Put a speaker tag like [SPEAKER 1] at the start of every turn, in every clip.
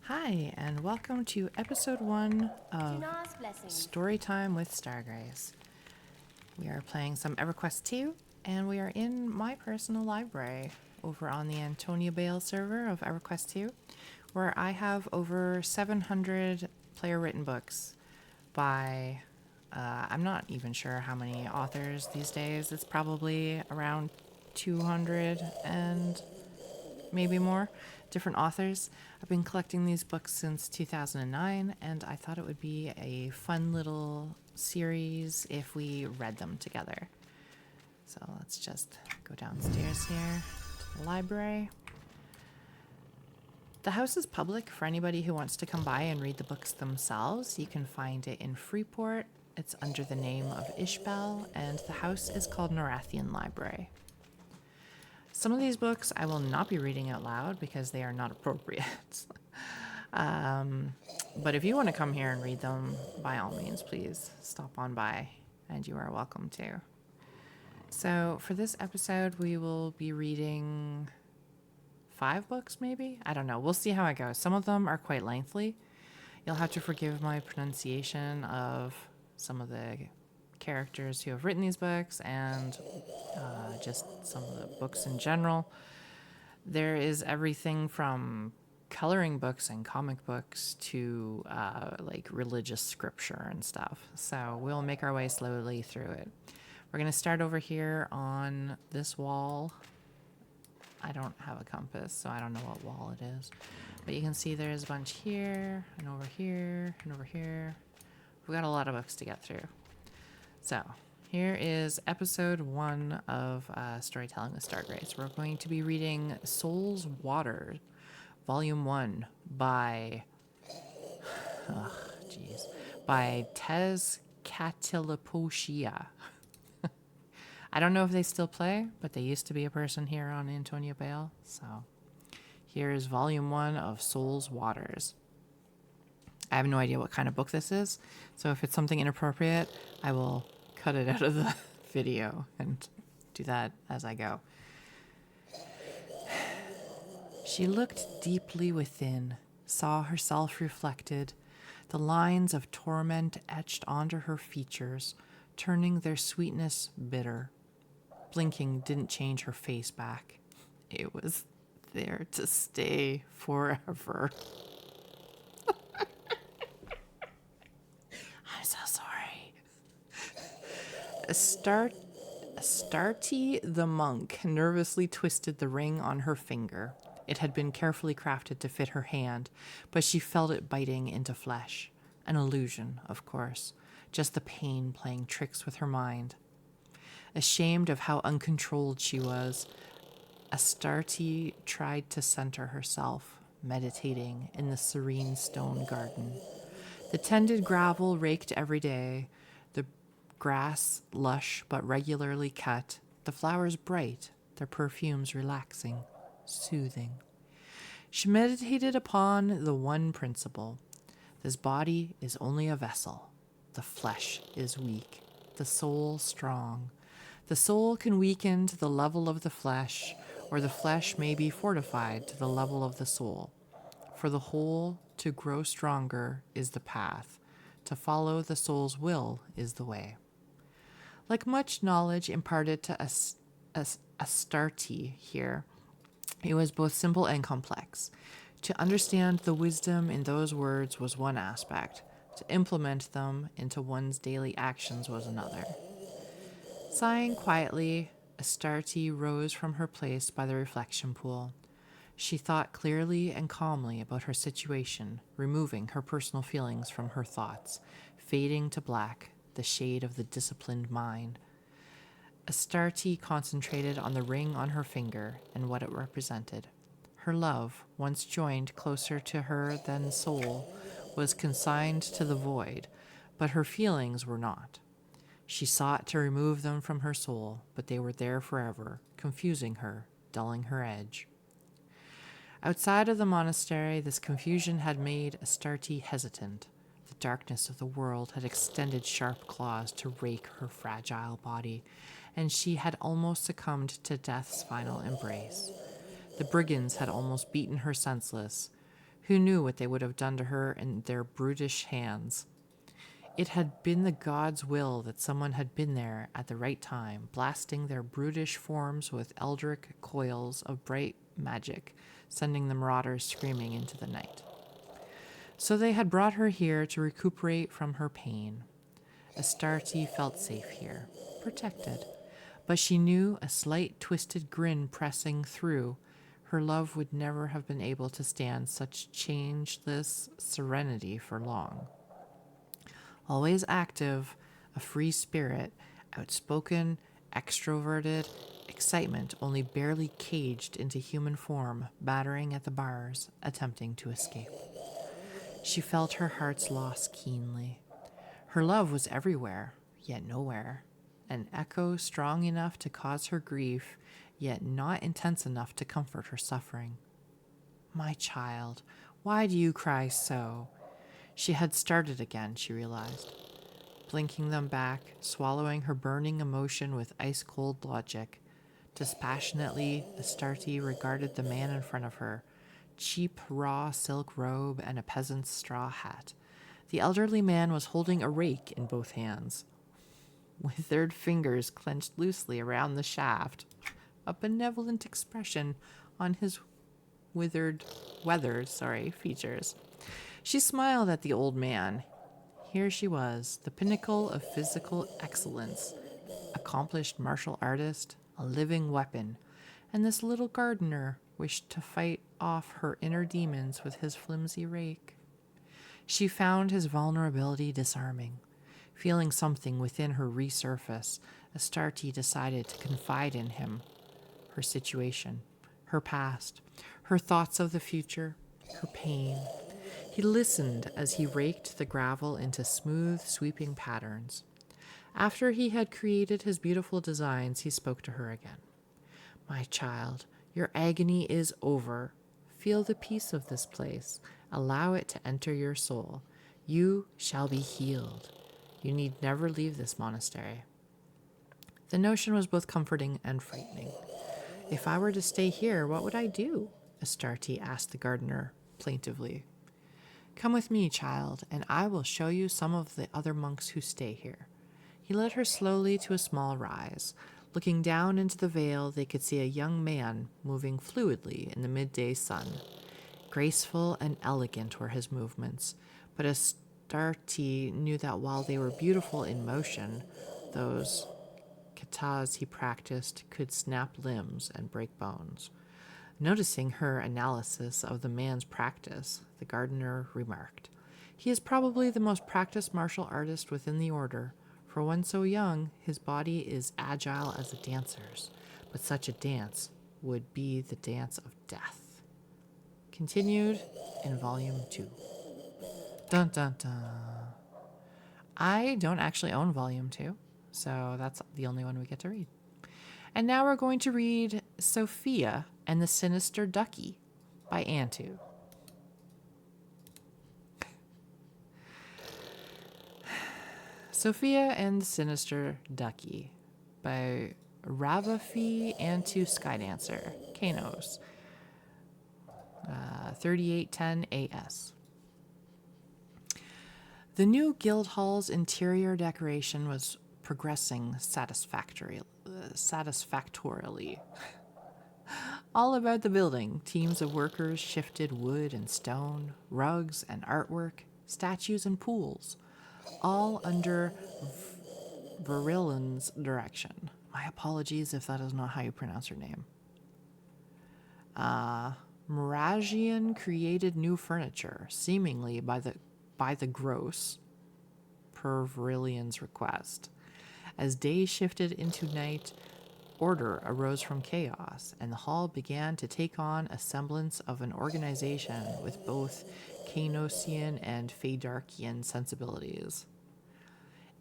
[SPEAKER 1] Hi, and welcome to episode 1 of Storytime with Stargrace. We are playing some EverQuestII, and we are in my personal library over on the Antonia Bayle server of EverQuestII, where I have over 700 player-written books by, I'm not even sure how many authors these days. It's probably around 200 and maybe more different authors. I've been collecting these books since 2009, and I thought it would be a fun little series if we read them together. So let's just go downstairs here to the library. The house is public for anybody who wants to come by and read the books themselves. You can find it in Freeport. It's under the name of Ishbel, and the house is called Norrathian Library. Some of these books I will not be reading out loud because they are not appropriate. But if you want to come here and read them, by all means, please stop on by, and you are welcome to. So for this episode, we will be reading 5 books, maybe? I don't know. We'll see how it goes. Some of them are quite lengthy. You'll have to forgive my pronunciation of some of the characters who have written these books and just some of the books in general. There is everything from coloring books and comic books to like religious scripture and stuff. So we'll make our way slowly through it. We're going to start over here on this wall. I don't have a compass, so I don't know what wall it is. But you can see there's a bunch here and over here and over here. We've got a lot of books to get through. So here is episode 1 of Storytelling with Stargrace. We're going to be reading Soul's Water, Volume 1 by Tez Catilipotia. I don't know if they still play, but they used to be a person here on Antonia Bayle. So here is Volume 1 of Soul's Waters. I have no idea what kind of book this is, so if it's something inappropriate, I will cut it out of the video and do that as I go. She looked deeply within, saw herself reflected, the lines of torment etched onto her features, turning their sweetness bitter. Blinking didn't change her face back. It was there to stay forever. I'm so sorry. Astarte the monk nervously twisted the ring on her finger. It had been carefully crafted to fit her hand, but she felt it biting into flesh. An illusion, of course, just the pain playing tricks with her mind. Ashamed of how uncontrolled she was, Astarte tried to center herself, meditating in the serene stone garden. The tended gravel raked every day, the grass lush but regularly cut, the flowers bright, their perfumes relaxing, soothing. She meditated upon the one principle. This body is only a vessel. The flesh is weak, the soul strong. The soul can weaken to the level of the flesh, or the flesh may be fortified to the level of the soul. For the whole to grow stronger is the path. To follow the soul's will is the way. Like much knowledge imparted to Astarte here, it was both simple and complex. To understand the wisdom in those words was one aspect. To implement them into one's daily actions was another. Sighing quietly, Astarte rose from her place by the reflection pool. She thought clearly and calmly about her situation, removing her personal feelings from her thoughts, fading to black, the shade of the disciplined mind. Astarte concentrated on the ring on her finger and what it represented. Her love, once joined closer to her than soul, was consigned to the void, but her feelings were not. She sought to remove them from her soul, but they were there forever, confusing her, dulling her edge. Outside of the monastery, this confusion had made Astarte hesitant. The darkness of the world had extended sharp claws to rake her fragile body, and she had almost succumbed to death's final embrace. The brigands had almost beaten her senseless. Who knew what they would have done to her in their brutish hands? It had been the gods' will that someone had been there at the right time, blasting their brutish forms with eldritch coils of bright magic, sending the marauders screaming into the night. So they had brought her here to recuperate from her pain. Astarte felt safe here, protected, but she knew a slight twisted grin pressing through. Her love would never have been able to stand such changeless serenity for long. Always active, a free spirit, outspoken, extroverted, excitement only barely caged into human form, battering at the bars, attempting to escape. She felt her heart's loss keenly. Her love was everywhere, yet nowhere. An echo strong enough to cause her grief, yet not intense enough to comfort her suffering. My child, why do you cry so? She had started again, she realized, blinking them back, swallowing her burning emotion with ice-cold logic. Dispassionately, Astarte regarded the man in front of her, cheap raw silk robe and a peasant's straw hat. The elderly man was holding a rake in both hands, withered fingers clenched loosely around the shaft, a benevolent expression on his weathered features. She smiled at the old man. Here she was, the pinnacle of physical excellence, accomplished martial artist, a living weapon, and this little gardener wished to fight off her inner demons with his flimsy rake. She found his vulnerability disarming. Feeling something within her resurface, Astarte decided to confide in him. Her situation, her past, her thoughts of the future, her pain. He listened as he raked the gravel into smooth, sweeping patterns. After he had created his beautiful designs, he spoke to her again. My child, your agony is over. Feel the peace of this place. Allow it to enter your soul. You shall be healed. You need never leave this monastery. The notion was both comforting and frightening. If I were to stay here, what would I do? Astarte asked the gardener plaintively. Come with me, child, and I will show you some of the other monks who stay here. He led her slowly to a small rise. Looking down into the vale, they could see a young man moving fluidly in the midday sun. Graceful and elegant were his movements, but Astarte knew that while they were beautiful in motion, those katas he practiced could snap limbs and break bones. Noticing her analysis of the man's practice, the gardener remarked, He is probably the most practiced martial artist within the order. For one so young, his body is agile as a dancer's, but such a dance would be the dance of death. Continued in Volume 2. Dun dun dun. I don't actually own Volume 2, so that's the only one we get to read. And now we're going to read Sophia and the Sinister Ducky by Antu. Sophia and the Sinister Ducky by Ravafi Antu Skydancer, Kanos, 3810 AS. The new guild hall's interior decoration was progressing satisfactorily. All about the building, teams of workers shifted wood and stone, rugs and artwork, statues and pools, all under Virilin's direction. My apologies if that is not how you pronounce her name. Miragian created new furniture, seemingly by the gross, per Virilian's request. As day shifted into night, order arose from chaos, and the hall began to take on a semblance of an organization with both Kanosian and Phaedarchian sensibilities.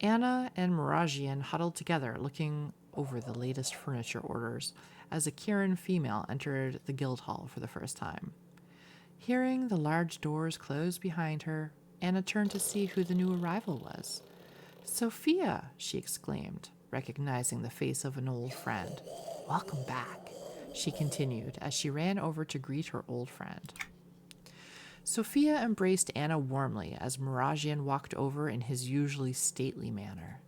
[SPEAKER 1] Anna and Miragian huddled together, looking over the latest furniture orders, as a Kirin female entered the guild hall for the first time. Hearing the large doors close behind her, Anna turned to see who the new arrival was. Sophia, she exclaimed, recognizing the face of an old friend. Welcome back, she continued as she ran over to greet her old friend. Sophia embraced Anna warmly as Moragian walked over in his usually stately manner.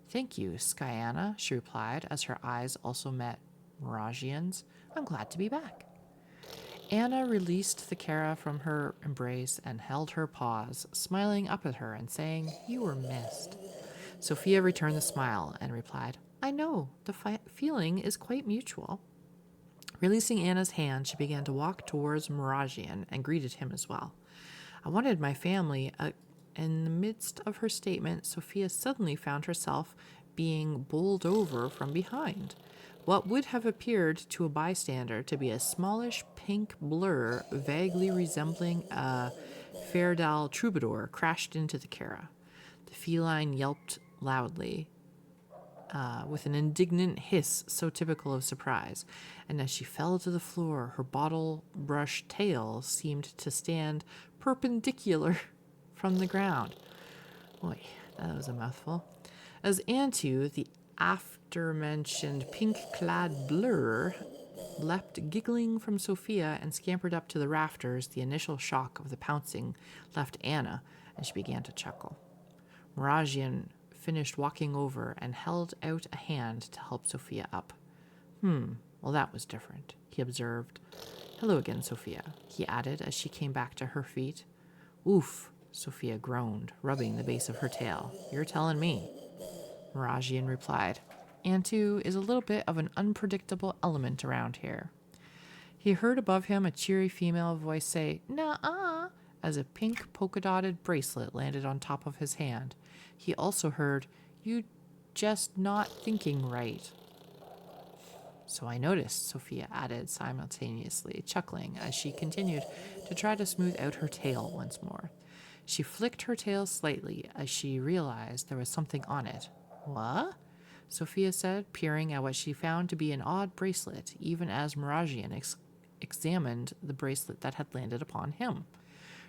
[SPEAKER 1] "Thank you, Skyanna," she replied as her eyes also met Moragian's. "I'm glad to be back." Anna released the Kara from her embrace and held her paws, smiling up at her and saying, "You were missed." Sophia returned the smile and replied, "I know, the feeling is quite mutual." Releasing Anna's hand, she began to walk towards Moragian and greeted him as well. "I wanted my family." In the midst of her statement, Sophia suddenly found herself being bowled over from behind. What would have appeared to a bystander to be a smallish pink blur vaguely resembling a Fairdale troubadour crashed into the Kara. The feline yelped loudly, with an indignant hiss so typical of surprise, and as she fell to the floor, her bottle brush tail seemed to stand perpendicular from the ground. Boy, that was a mouthful. As Antu, the after-mentioned pink-clad blur, leapt giggling from Sophia and scampered up to the rafters, the initial shock of the pouncing left Anna, and she began to chuckle. Moragian finished walking over and held out a hand to help Sophia up. Well, that was different, he observed. "Hello again, Sophia," he added as she came back to her feet. "Oof," Sophia groaned, rubbing the base of her tail. "You're telling me." Moragian replied, "Antu is a little bit of an unpredictable element around here." He heard above him a cheery female voice say, "Nuh-uh," as a pink polka-dotted bracelet landed on top of his hand. He also heard, "You just not thinking right." "So I noticed," Sophia added simultaneously, chuckling as she continued to try to smooth out her tail once more. She flicked her tail slightly as she realized there was something on it. "What?" Sophia said, peering at what she found to be an odd bracelet, even as Moragian examined the bracelet that had landed upon him.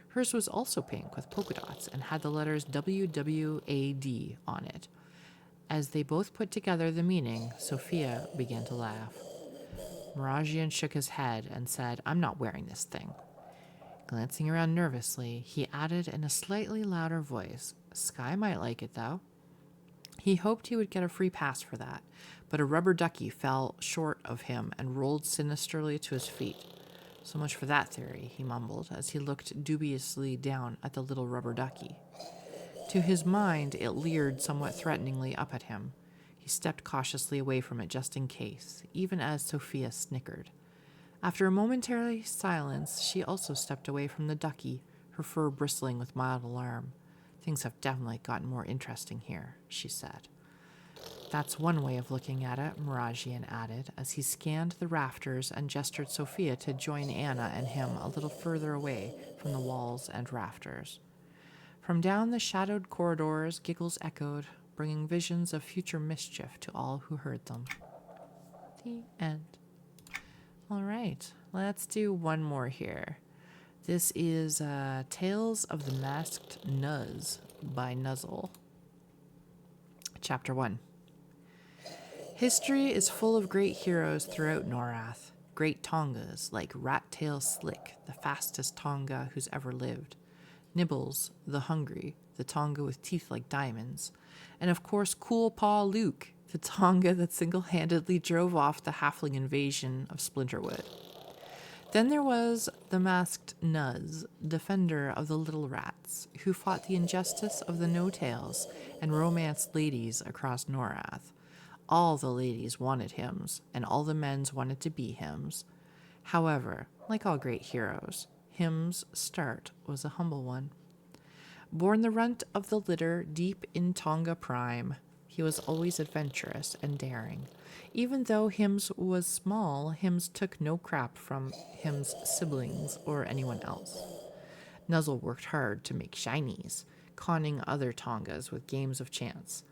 [SPEAKER 1] Hers was also pink with polka dots and had the letters WWAD on it. As they both put together the meaning, Sophia began to laugh. Moragian shook his head and said, "I'm not wearing this thing." Glancing around nervously, he added in a slightly louder voice, "Sky might like it, though." He hoped he would get a free pass for that, but a rubber ducky fell short of him and rolled sinisterly to his feet. "So much for that theory," he mumbled as he looked dubiously down at the little rubber ducky. To his mind, it leered somewhat threateningly up at him. He stepped cautiously away from it just in case, even as Sophia snickered. After a momentary silence, she also stepped away from the ducky, her fur bristling with mild alarm. "Things have definitely gotten more interesting here," she said. "That's one way of looking at it," Moragian added, as he scanned the rafters and gestured Sophia to join Anna and him a little further away from the walls and rafters. From down the shadowed corridors, giggles echoed, bringing visions of future mischief to all who heard them. The end. All right, let's do one more here. This is Tales of the Masked Nuz by Nuzzle. Chapter 1. History is full of great heroes throughout Norrath. Great Tongas like Rat-tail Slick, the fastest Tonga who's ever lived. Nibbles, the hungry, the Tonga with teeth like diamonds. And of course, Cool Paw Luke, the Tonga that single-handedly drove off the halfling invasion of Splinterwood. Then there was the masked Nuz, defender of the little rats, who fought the injustice of the no-tails and romanced ladies across Norrath. All the ladies wanted hims, and all the men's wanted to be hims. However, like all great heroes, Him's start was a humble one. Born the runt of the litter deep in Tonga prime, he was always adventurous and daring. Even though Hims was small, Hims took no crap from Hims' siblings or anyone else. Nuzzle worked hard to make shinies, conning other Tongas with games of chance.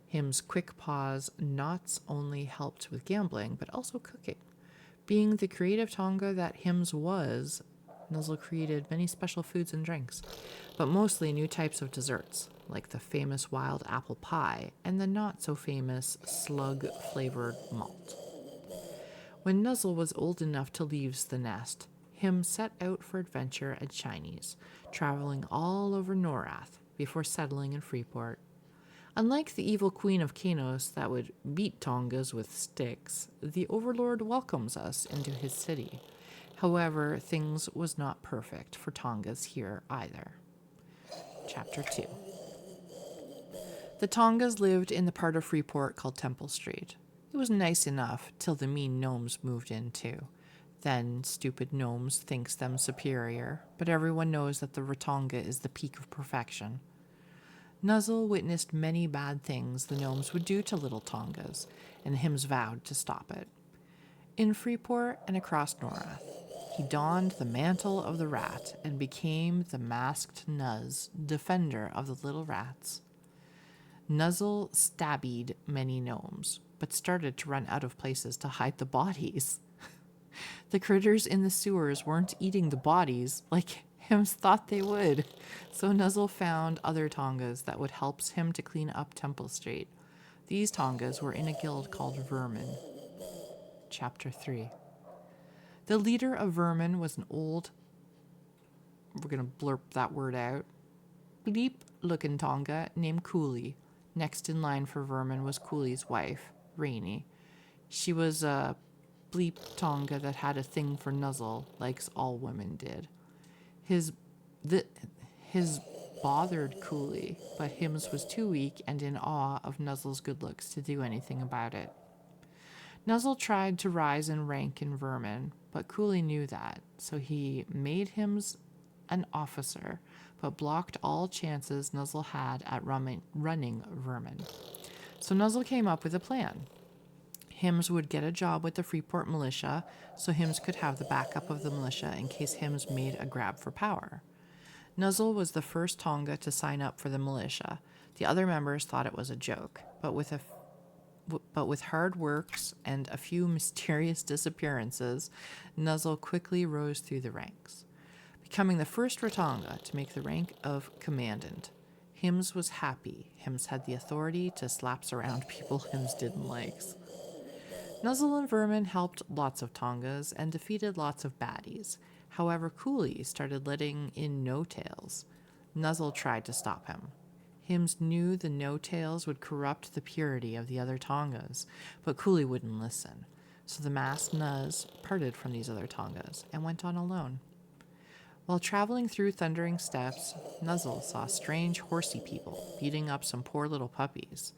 [SPEAKER 1] Hims' quick paws not only helped with gambling, but also cooking. Being the creative Tonga that Hims was, Nuzzle created many special foods and drinks, but mostly new types of desserts, like the famous wild apple pie and the not-so-famous slug-flavored malt. When Nuzzle was old enough to leave the nest, Him set out for adventure at Chinese, traveling all over Norrath before settling in Freeport. Unlike the evil queen of Kanos that would beat Tongas with sticks, the overlord welcomes us into his city. However, things was not perfect for Tongas here either. Chapter 2. The Tongas lived in the part of Freeport called Temple Street. It was nice enough till the mean gnomes moved in too. Then stupid gnomes thinks them superior, but everyone knows that the Ratonga is the peak of perfection. Nuzzle witnessed many bad things the gnomes would do to little Tongas, and Hims vowed to stop it. In Freeport and across Norrath, he donned the mantle of the rat and became the masked Nuz, defender of the little rats. Nuzzle stabbied many gnomes, but started to run out of places to hide the bodies. The critters in the sewers weren't eating the bodies like Hims thought they would, so Nuzzle found other Tongas that would help him to clean up Temple Street. These Tongas were in a guild called Vermin. Chapter 3. The leader of Vermin was an old, we're going to blurp that word out, bleep-looking Tonga named Cooley. Next in line for Vermin was Cooley's wife, Rainey. She was a bleep Tonga that had a thing for Nuzzle, like all women did. His bothered Cooley, but Hims was too weak and in awe of Nuzzle's good looks to do anything about it. Nuzzle tried to rise in rank in Vermin, but Cooley knew that, so he made Hims an officer, but blocked all chances Nuzzle had at running Vermin. So Nuzzle came up with a plan. Hims would get a job with the Freeport militia, so Hims could have the backup of the militia in case Hims made a grab for power. Nuzzle was the first Tonga to sign up for the militia. The other members thought it was a joke, but with hard works and a few mysterious disappearances, Nuzzle quickly rose through the ranks, becoming the first Ratonga to make the rank of commandant. Hims was happy. Hims had the authority to slaps around people Hims didn't like. Nuzzle and Vermin helped lots of Tongas and defeated lots of baddies. However, Cooley started letting in no-tails. Nuzzle tried to stop him. Hims knew the no-tails would corrupt the purity of the other Tongas, but Cooley wouldn't listen. So the masked Nuz parted from these other Tongas and went on alone. While traveling through Thundering Steppes, Nuzzle saw strange horsey people beating up some poor little puppies.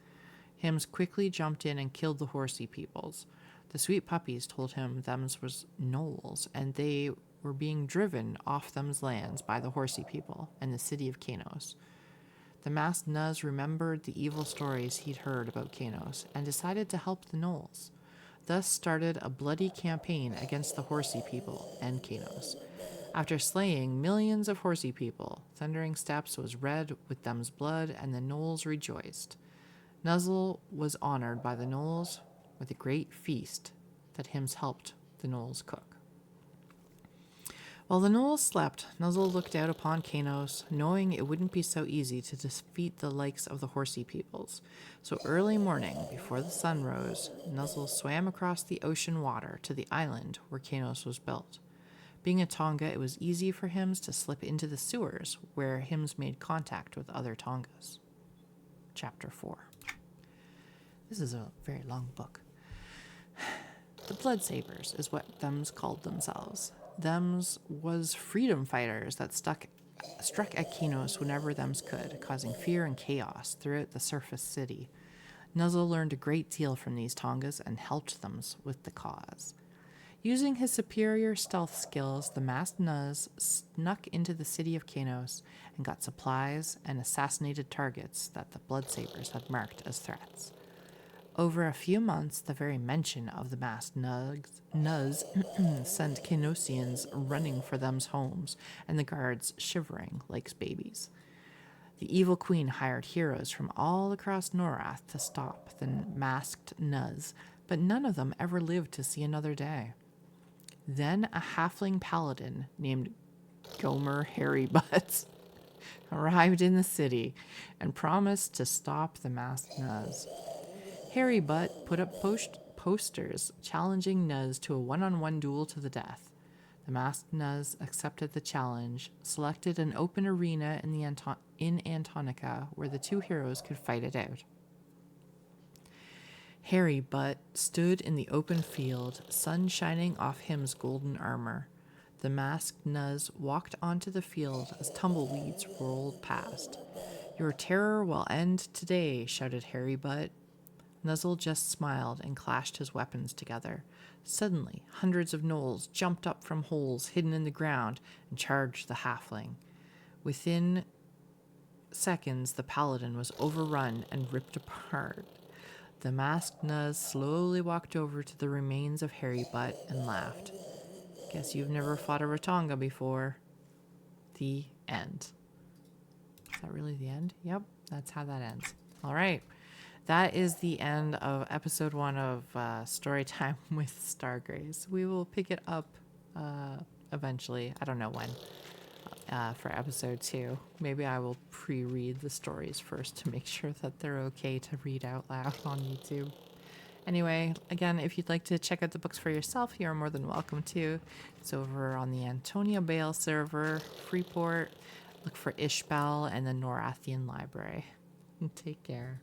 [SPEAKER 1] Hims quickly jumped in and killed the horsey peoples. The sweet puppies told him thems was gnolls, and they were being driven off them's lands by the horsey people and the city of Kanos. The masked Nuz remembered the evil stories he'd heard about Kanos and decided to help the gnolls. Thus started a bloody campaign against the horsey people and Kanos. After slaying millions of horsey people, Thundering Steppes was red with them's blood, and the gnolls rejoiced. Nuzzle was honored by the gnolls with a great feast that Hims helped the gnolls cook. While the gnolls slept, Nuzzle looked out upon Kanos, knowing it wouldn't be so easy to defeat the likes of the horsey peoples. So early morning, before the sun rose, Nuzzle swam across the ocean water to the island where Kanos was built. Being a Tonga, it was easy for Hims to slip into the sewers, where Hims made contact with other Tongas. Chapter 4. This is a very long book. The Blood Sabers is what thems called themselves. Thems was freedom fighters that struck at Kanos whenever thems could, causing fear and chaos throughout the surface city. Nuzzle learned a great deal from these Tongas and helped them with the cause. Using his superior stealth skills, the masked Nuz snuck into the city of Kanos and got supplies and assassinated targets that the Blood Sabers had marked as threats. Over a few months, the very mention of the masked Nuz sent Kanosians running for them's homes and the guards shivering like babies. The evil queen hired heroes from all across Norrath to stop the masked Nuz, but none of them ever lived to see another day. Then a halfling paladin named Gomer Hairybutt arrived in the city and promised to stop the masked Nuz. Hairybutt put up posters challenging Nuz to a one-on-one duel to the death. The masked Nuz accepted the challenge, selected an open arena in Antonica where the two heroes could fight it out. Harry Butt stood in the open field, sun shining off him's golden armor. The masked Nuz walked onto the field as tumbleweeds rolled past. Your terror will end today, shouted Harry Butt. Nuzzle just smiled and clashed his weapons together. Suddenly, hundreds of gnolls jumped up from holes hidden in the ground and charged the halfling. Within seconds, the paladin was overrun and ripped apart. The masked Nuz slowly walked over to the remains of Harry Butt and laughed. Guess you've never fought a Ratonga before. The end. Is that really the end? Yep, that's how that ends. All right. That is the end of episode 1 of Storytime with Stargrace. We will pick it up eventually. I don't know when. For episode 2. Maybe I will pre-read the stories first to make sure that they're okay to read out loud on YouTube. Anyway, again, if you'd like to check out the books for yourself, you're more than welcome to. It's over on the Antonia Bayle server, Freeport. Look for Ishbel and the Norrathian Library. Take care.